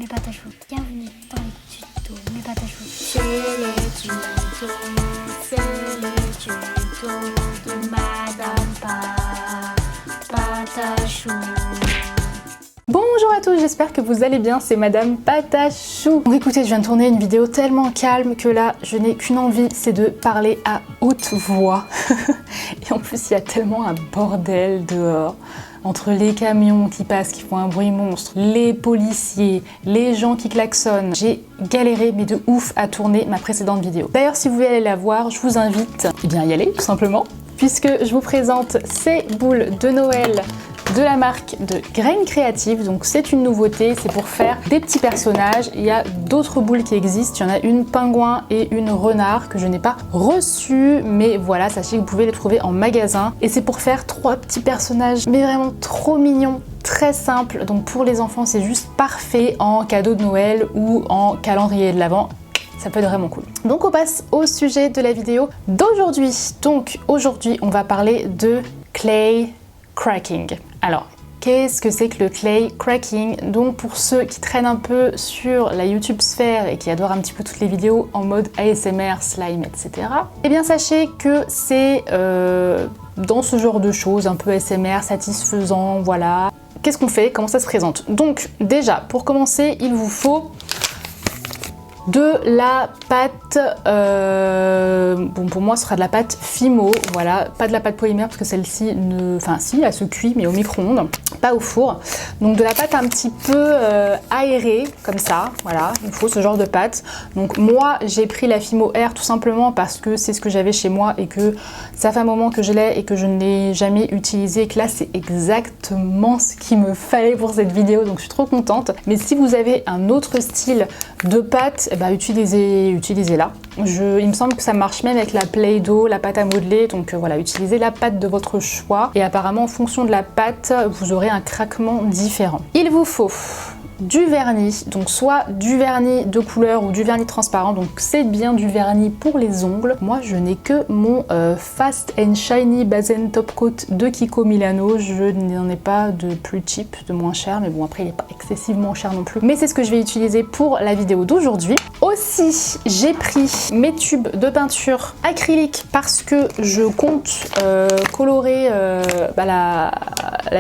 mes pâtes à choux. Bienvenue dans les tutos, mes pâtes à choux. C'est les tutos de Madame Pâte à choux. Bonjour à tous, j'espère que vous allez bien, c'est Madame Pâte à choux. Bon écoutez, je viens de tourner une vidéo tellement calme que là, je n'ai qu'une envie, c'est de parler à haute voix. Et en plus, il y a tellement un bordel dehors. Entre les camions qui passent, qui font un bruit monstre, les policiers, les gens qui klaxonnent. J'ai galéré, mais de ouf, à tourner ma précédente vidéo. D'ailleurs, si vous voulez aller la voir, je vous invite à y aller, tout simplement. Puisque je vous présente ces boules de Noël de la marque de Grain Creative. Donc c'est une nouveauté, c'est pour faire des petits personnages. Il y a d'autres boules qui existent, il y en a une pingouin et une renard que je n'ai pas reçue, mais voilà, sachez que vous pouvez les trouver en magasin. Et c'est pour faire 3 petits personnages, mais vraiment trop mignons, très simple. Donc pour les enfants, c'est juste parfait en cadeau de Noël ou en calendrier de l'Avent. Ça peut être vraiment cool. Donc on passe au sujet de la vidéo d'aujourd'hui. Donc aujourd'hui, on va parler de clay cracking. Alors, qu'est-ce que c'est que le clay cracking? Donc pour ceux qui traînent un peu sur la YouTube sphère et qui adorent un petit peu toutes les vidéos en mode ASMR, slime, etc. Eh bien sachez que c'est dans ce genre de choses, un peu ASMR, satisfaisant, voilà. Qu'est-ce qu'on fait? Comment ça se présente? Donc déjà, pour commencer, il vous faut de la pâte, bon pour moi ce sera de la pâte Fimo, voilà, pas de la pâte polymère parce que celle-ci ne, enfin si, elle se cuit mais au micro-ondes, pas au four. Donc de la pâte un petit peu aérée comme ça, voilà, il faut ce genre de pâte. Donc moi j'ai pris la Fimo Air tout simplement parce que c'est ce que j'avais chez moi et que ça fait un moment que je l'ai et que je ne l'ai jamais utilisé, que là c'est exactement ce qu'il me fallait pour cette vidéo, donc je suis trop contente. Mais si vous avez un autre style de pâte, eh ben, utilisez-la. Il me semble que ça marche même avec la Play-Doh, la pâte à modeler, donc voilà, utilisez la pâte de votre choix et apparemment en fonction de la pâte, vous aurez un craquement différent. Il vous faut du vernis, donc soit du vernis de couleur ou du vernis transparent, donc c'est bien du vernis pour les ongles. Moi je n'ai que mon Fast and Shiny Base Top Coat de Kiko Milano, je n'en ai pas de plus cheap, de moins cher, mais bon après il n'est pas excessivement cher non plus, mais c'est ce que je vais utiliser pour la vidéo d'aujourd'hui. Aussi j'ai pris mes tubes de peinture acrylique parce que je compte colorer la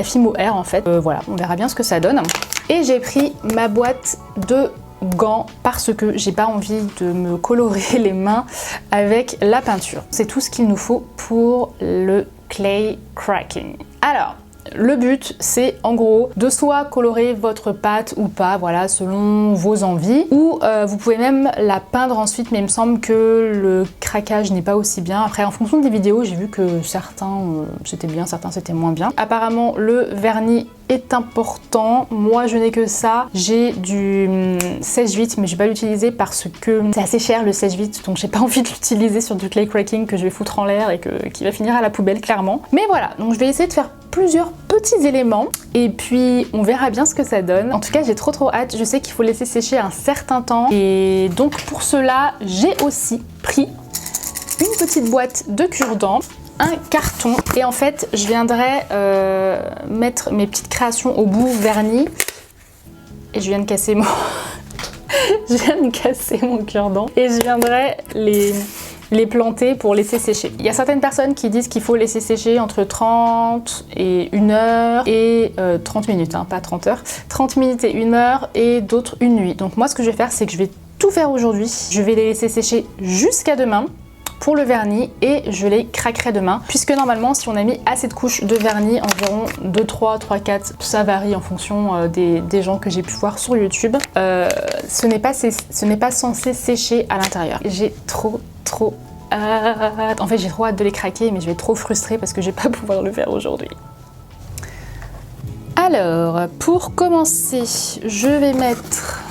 Fimo Air en fait, voilà, on verra bien ce que ça donne. Et j'ai pris ma boîte de gants parce que j'ai pas envie de me colorer les mains avec la peinture. C'est tout ce qu'il nous faut pour le clay cracking. Alors, le but, c'est en gros de soit colorer votre pâte ou pas, voilà, selon vos envies, ou vous pouvez même la peindre ensuite, mais il me semble que le craquage n'est pas aussi bien. Après, en fonction des vidéos, j'ai vu que certains c'était bien, certains c'était moins bien. Apparemment, le vernis est important. Moi, je n'ai que ça. J'ai du sèche-vite, mais je vais pas l'utiliser parce que c'est assez cher le sèche-vite, donc j'ai pas envie de l'utiliser sur du clay cracking que je vais foutre en l'air et qui va finir à la poubelle clairement. Mais voilà, donc je vais essayer de faire plusieurs petits éléments et puis on verra bien ce que ça donne. En tout cas, j'ai trop hâte. Je sais qu'il faut laisser sécher un certain temps et donc pour cela, j'ai aussi pris une petite boîte de cure-dents, un carton et en fait je viendrai mettre mes petites créations au bout vernis et je viens de casser mon je viens de casser mon cure-dent et je viendrai les planter pour laisser sécher. Il y a certaines personnes qui disent qu'il faut laisser sécher entre 30 et 1 heure et 30 minutes, hein, pas 30 heures, 30 minutes et 1 heure et d'autres une nuit. Donc moi ce que je vais faire c'est que je vais tout faire aujourd'hui, je vais les laisser sécher jusqu'à demain pour le vernis et je les craquerai demain puisque normalement si on a mis assez de couches de vernis, environ 2, 3, 3, 4, ça varie en fonction des gens que j'ai pu voir sur YouTube, ce n'est pas censé sécher à l'intérieur. J'ai trop hâte. En fait j'ai trop hâte de les craquer mais je vais être trop frustrée parce que je vais pas pouvoir le faire aujourd'hui. Alors pour commencer je vais mettre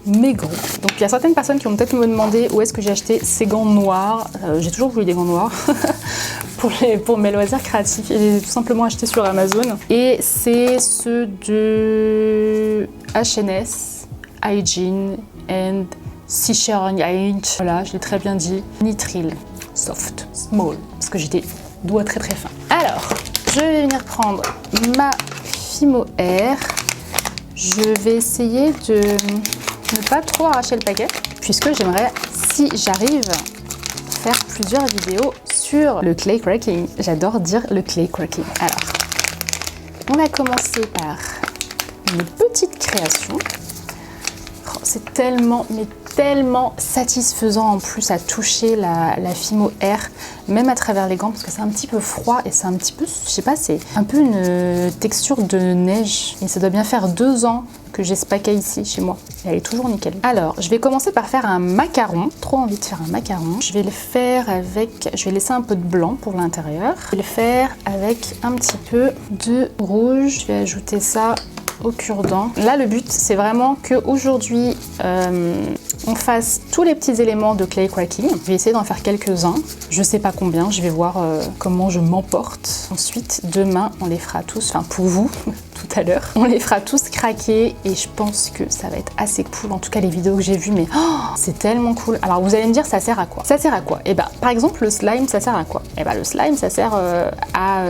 mes gants. Donc il y a certaines personnes qui vont peut-être me demander où est-ce que j'ai acheté ces gants noirs. J'ai toujours voulu des gants noirs pour mes loisirs créatifs et j'ai tout simplement acheté sur Amazon. Et c'est ceux de HNS, Hygiene and Seashine. Voilà, je l'ai très bien dit. Nitril Soft Small parce que j'ai des doigts très fins. Alors, je vais venir prendre ma Fimo Air. Je vais essayer de ne pas trop arracher le paquet, puisque j'aimerais, si j'arrive, faire plusieurs vidéos sur le clay cracking. J'adore dire le clay cracking. Alors, on va commencer par une petite création. Oh, c'est tellement, mais tellement satisfaisant en plus à toucher la Fimo Air, même à travers les gants, parce que c'est un petit peu froid et c'est un petit peu, je sais pas, c'est un peu une texture de neige. Et ça doit bien faire 2 ans que j'ai ce paquet ici chez moi. Et elle est toujours nickel. Alors, je vais commencer par faire un macaron. Trop envie de faire un macaron. Je vais le faire avec... Je vais laisser un peu de blanc pour l'intérieur. Je vais le faire avec un petit peu de rouge. Je vais ajouter ça au cure-dent. Là, le but, c'est vraiment qu'aujourd'hui, on fasse tous les petits éléments de clay cracking. Je vais essayer d'en faire quelques-uns. Je sais pas combien, je vais voir comment je m'emporte. Ensuite, demain, on les fera tous, enfin pour vous, tout à l'heure, on les fera tous craquer et je pense que ça va être assez cool. En tout cas, les vidéos que j'ai vues, mais oh, c'est tellement cool. Alors, vous allez me dire, ça sert à quoi? Ça sert à quoi? Et ben, par exemple, le slime, ça sert à quoi? Et ben, le slime, ça sert à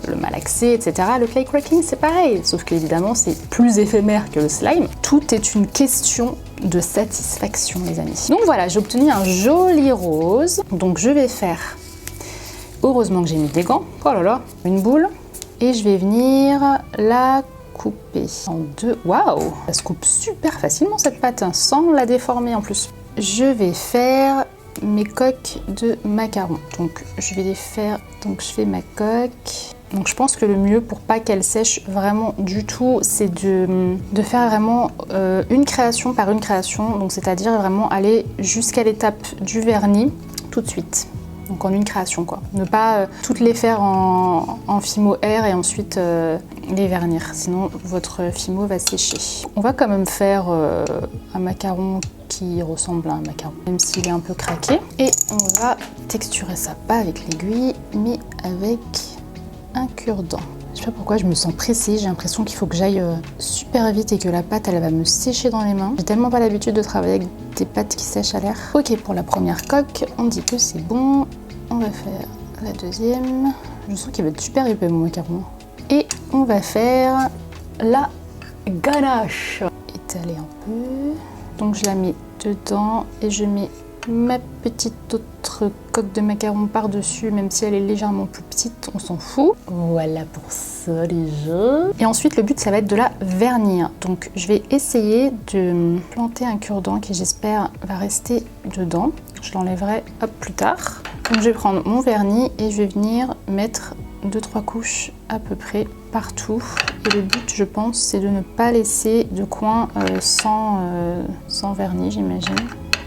le malaxer, etc. Le clay cracking, c'est pareil, sauf qu'évidemment, c'est plus éphémère que le slime. Tout est une question de satisfaction, les amis. Donc voilà, j'ai obtenu un joli rose. Donc je vais faire, heureusement que j'ai mis des gants, oh là là, une boule, et je vais venir la couper en 2. Waouh, ça se coupe super facilement cette pâte, hein, sans la déformer en plus. Je vais faire mes coques de macarons. Donc je vais les faire, donc je fais ma coque. Donc je pense que le mieux pour pas qu'elle sèche vraiment du tout, c'est de faire vraiment une création par une création. Donc c'est-à-dire vraiment aller jusqu'à l'étape du vernis tout de suite. Donc en une création quoi. Ne pas toutes les faire en Fimo Air et ensuite les vernir. Sinon votre Fimo va sécher. On va quand même faire un macaron qui ressemble à un macaron, même s'il est un peu craqué. Et on va texturer ça pas avec l'aiguille, mais avec un cure-dent. Je sais pas pourquoi je me sens pressée, j'ai l'impression qu'il faut que j'aille super vite et que la pâte elle va me sécher dans les mains. J'ai tellement pas l'habitude de travailler avec des pâtes qui sèchent à l'air. Ok, pour la première coque, on dit que c'est bon. On va faire la deuxième. Je sens qu'il va être super épais mon macaron. Et on va faire la ganache. Étaler un peu. Donc je la mets dedans et je mets ma petite autre coque de macaron par-dessus, même si elle est légèrement plus petite, on s'en fout. Voilà pour ça les jeux. Et ensuite le but ça va être de la vernir. Donc je vais essayer de planter un cure-dent qui j'espère va rester dedans. Je l'enlèverai hop plus tard. Donc je vais prendre mon vernis et je vais venir mettre 2-3 couches à peu près partout. Et le but je pense c'est de ne pas laisser de coin sans vernis j'imagine.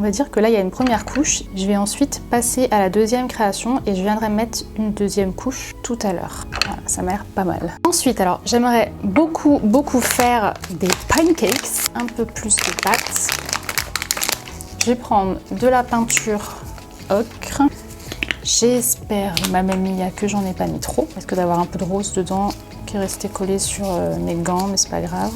On va dire que là il y a une première couche, je vais ensuite passer à la deuxième création et je viendrai mettre une deuxième couche tout à l'heure. Voilà, ça m'a l'air pas mal. Ensuite alors j'aimerais beaucoup faire des pancakes, un peu plus de pâte. Je vais prendre de la peinture ocre. J'espère, Mamma Mia, que j'en ai pas mis trop, parce que d'avoir un peu de rose dedans qui est resté collé sur mes gants, mais c'est pas grave.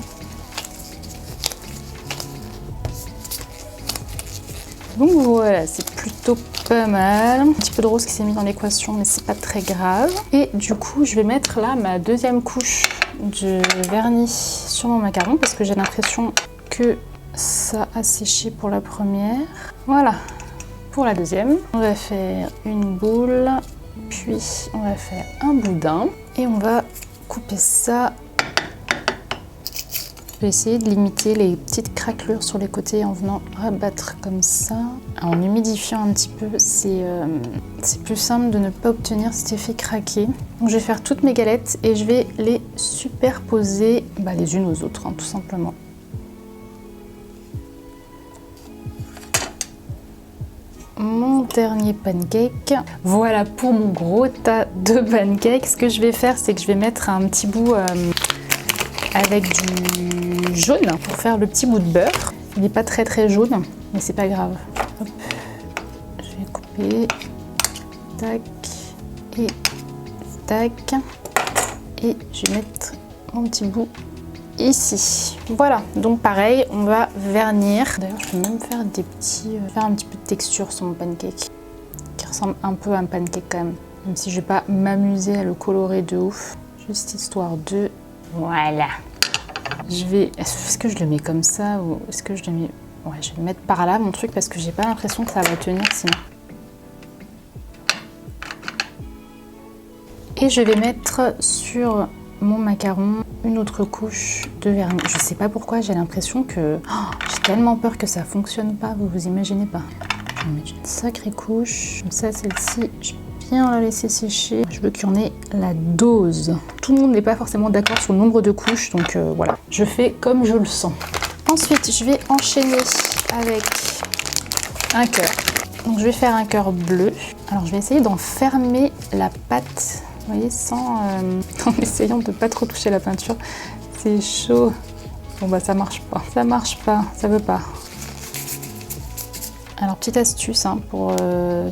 Donc voilà, c'est plutôt pas mal. Un petit peu de rose qui s'est mis dans l'équation, mais c'est pas très grave. Et du coup, je vais mettre là ma deuxième couche de vernis sur mon macaron, parce que j'ai l'impression que ça a séché pour la première. Voilà, pour la deuxième. On va faire une boule, puis on va faire un boudin. Et on va couper ça. Je vais essayer de limiter les petites craquelures sur les côtés en venant rabattre comme ça. En humidifiant un petit peu, c'est plus simple de ne pas obtenir cet effet craqué. Donc je vais faire toutes mes galettes et je vais les superposer les unes aux autres, hein, tout simplement. Mon dernier pancake. Voilà pour mon gros tas de pancakes. Ce que je vais faire, c'est que je vais mettre un petit bout avec du jaune pour faire le petit bout de beurre. Il n'est pas très jaune, mais c'est pas grave. Hop. Je vais couper. Tac. Et tac. Et je vais mettre mon petit bout ici. Voilà, donc pareil, on va vernir. D'ailleurs, je vais même faire des petits, faire un petit peu de texture sur mon pancake, qui ressemble un peu à un pancake quand même. Même si je vais pas m'amuser à le colorer de ouf, juste histoire de... Voilà. Est-ce que je le mets comme ça ou est-ce que je le mets... Ouais, je vais le mettre par là, mon truc, parce que j'ai pas l'impression que ça va tenir sinon. Et je vais mettre sur mon macaron une autre couche de vernis. Je sais pas pourquoi, j'ai l'impression que... j'ai tellement peur que ça fonctionne pas, vous vous imaginez pas. Je vais mettre une sacrée couche. Comme ça, celle-ci, je vais bien la laisser sécher. Je veux qu'il y en ait la dose. Tout le monde n'est pas forcément d'accord sur le nombre de couches, donc voilà. Je fais comme je le sens. Ensuite, je vais enchaîner avec un cœur. Donc je vais faire un cœur bleu. Alors je vais essayer d'enfermer la pâte, vous voyez, en essayant de pas trop toucher la peinture. C'est chaud. Bon bah ça marche pas, ça veut pas. Alors petite astuce pour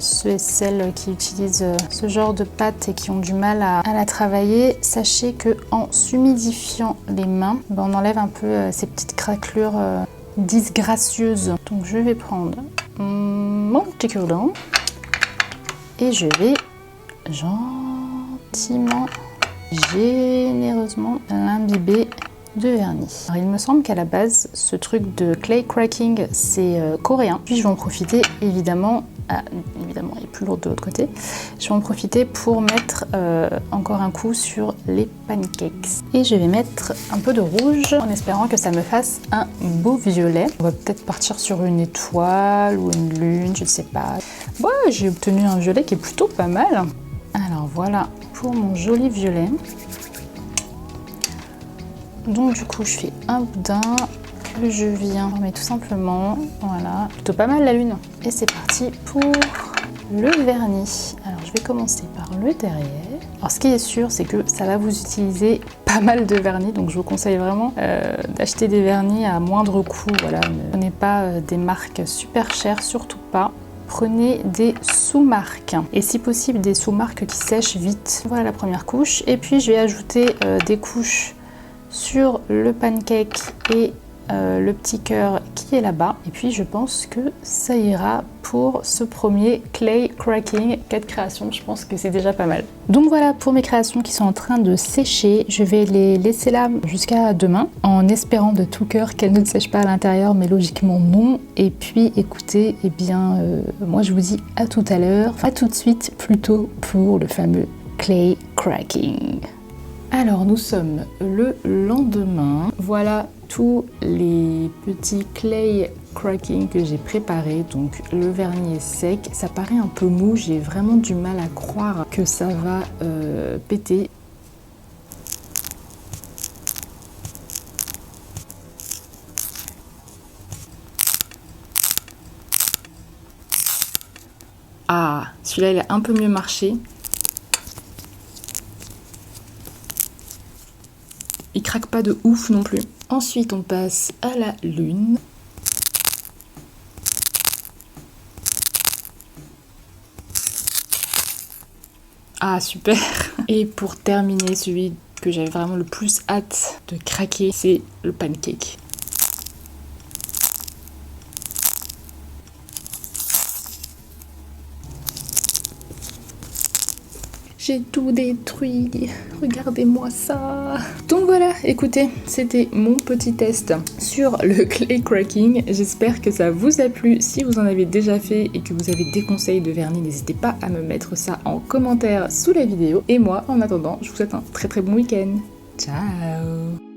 ceux et celles qui utilisent ce genre de pâte et qui ont du mal à la travailler, sachez que en s'humidifiant les mains, on enlève un peu ces petites craquelures disgracieuses. Donc je vais prendre mon petit cure-dent et je vais gentiment, généreusement l'imbiber de vernis. Alors, il me semble qu'à la base, ce truc de clay cracking, c'est coréen. Puis je vais en profiter, évidemment, évidemment, il est plus lourd de l'autre côté. Je vais en profiter pour mettre encore un coup sur les pancakes. Et je vais mettre un peu de rouge en espérant que ça me fasse un beau violet. On va peut-être partir sur une étoile ou une lune, je ne sais pas. Ouais, j'ai obtenu un violet qui est plutôt pas mal. Alors voilà pour mon joli violet. Donc du coup je fais un boudin que je viens remettre tout simplement, voilà, plutôt pas mal la lune. Et c'est parti pour le vernis. Alors je vais commencer par le derrière. Alors ce qui est sûr c'est que ça va vous utiliser pas mal de vernis, donc je vous conseille vraiment d'acheter des vernis à moindre coût. Voilà, ne prenez pas des marques super chères, surtout pas. Prenez des sous-marques et si possible des sous-marques qui sèchent vite. Voilà la première couche et puis je vais ajouter des couches sur le pancake et le petit cœur qui est là-bas. Et puis je pense que ça ira pour ce premier clay cracking. 4 créations, je pense que c'est déjà pas mal. Donc voilà pour mes créations qui sont en train de sécher. Je vais les laisser là jusqu'à demain en espérant de tout cœur qu'elles ne sèchent pas à l'intérieur, mais logiquement non. Et puis écoutez, eh bien moi je vous dis à tout à l'heure, à tout de suite plutôt pour le fameux clay cracking. Alors nous sommes le lendemain, voilà tous les petits clay cracking que j'ai préparés. Donc le vernis est sec, ça paraît un peu mou, j'ai vraiment du mal à croire que ça va péter. Ah, celui-là il a un peu mieux marché. Il craque pas de ouf non plus. Ensuite, on passe à la lune. Ah, super! Et pour terminer, celui que j'avais vraiment le plus hâte de craquer, c'est le pancake. J'ai tout détruit, regardez-moi ça. Donc voilà, écoutez, c'était mon petit test sur le clay cracking. J'espère que ça vous a plu. Si vous en avez déjà fait et que vous avez des conseils de vernis, n'hésitez pas à me mettre ça en commentaire sous la vidéo. Et moi, en attendant, je vous souhaite un très très bon week-end. Ciao!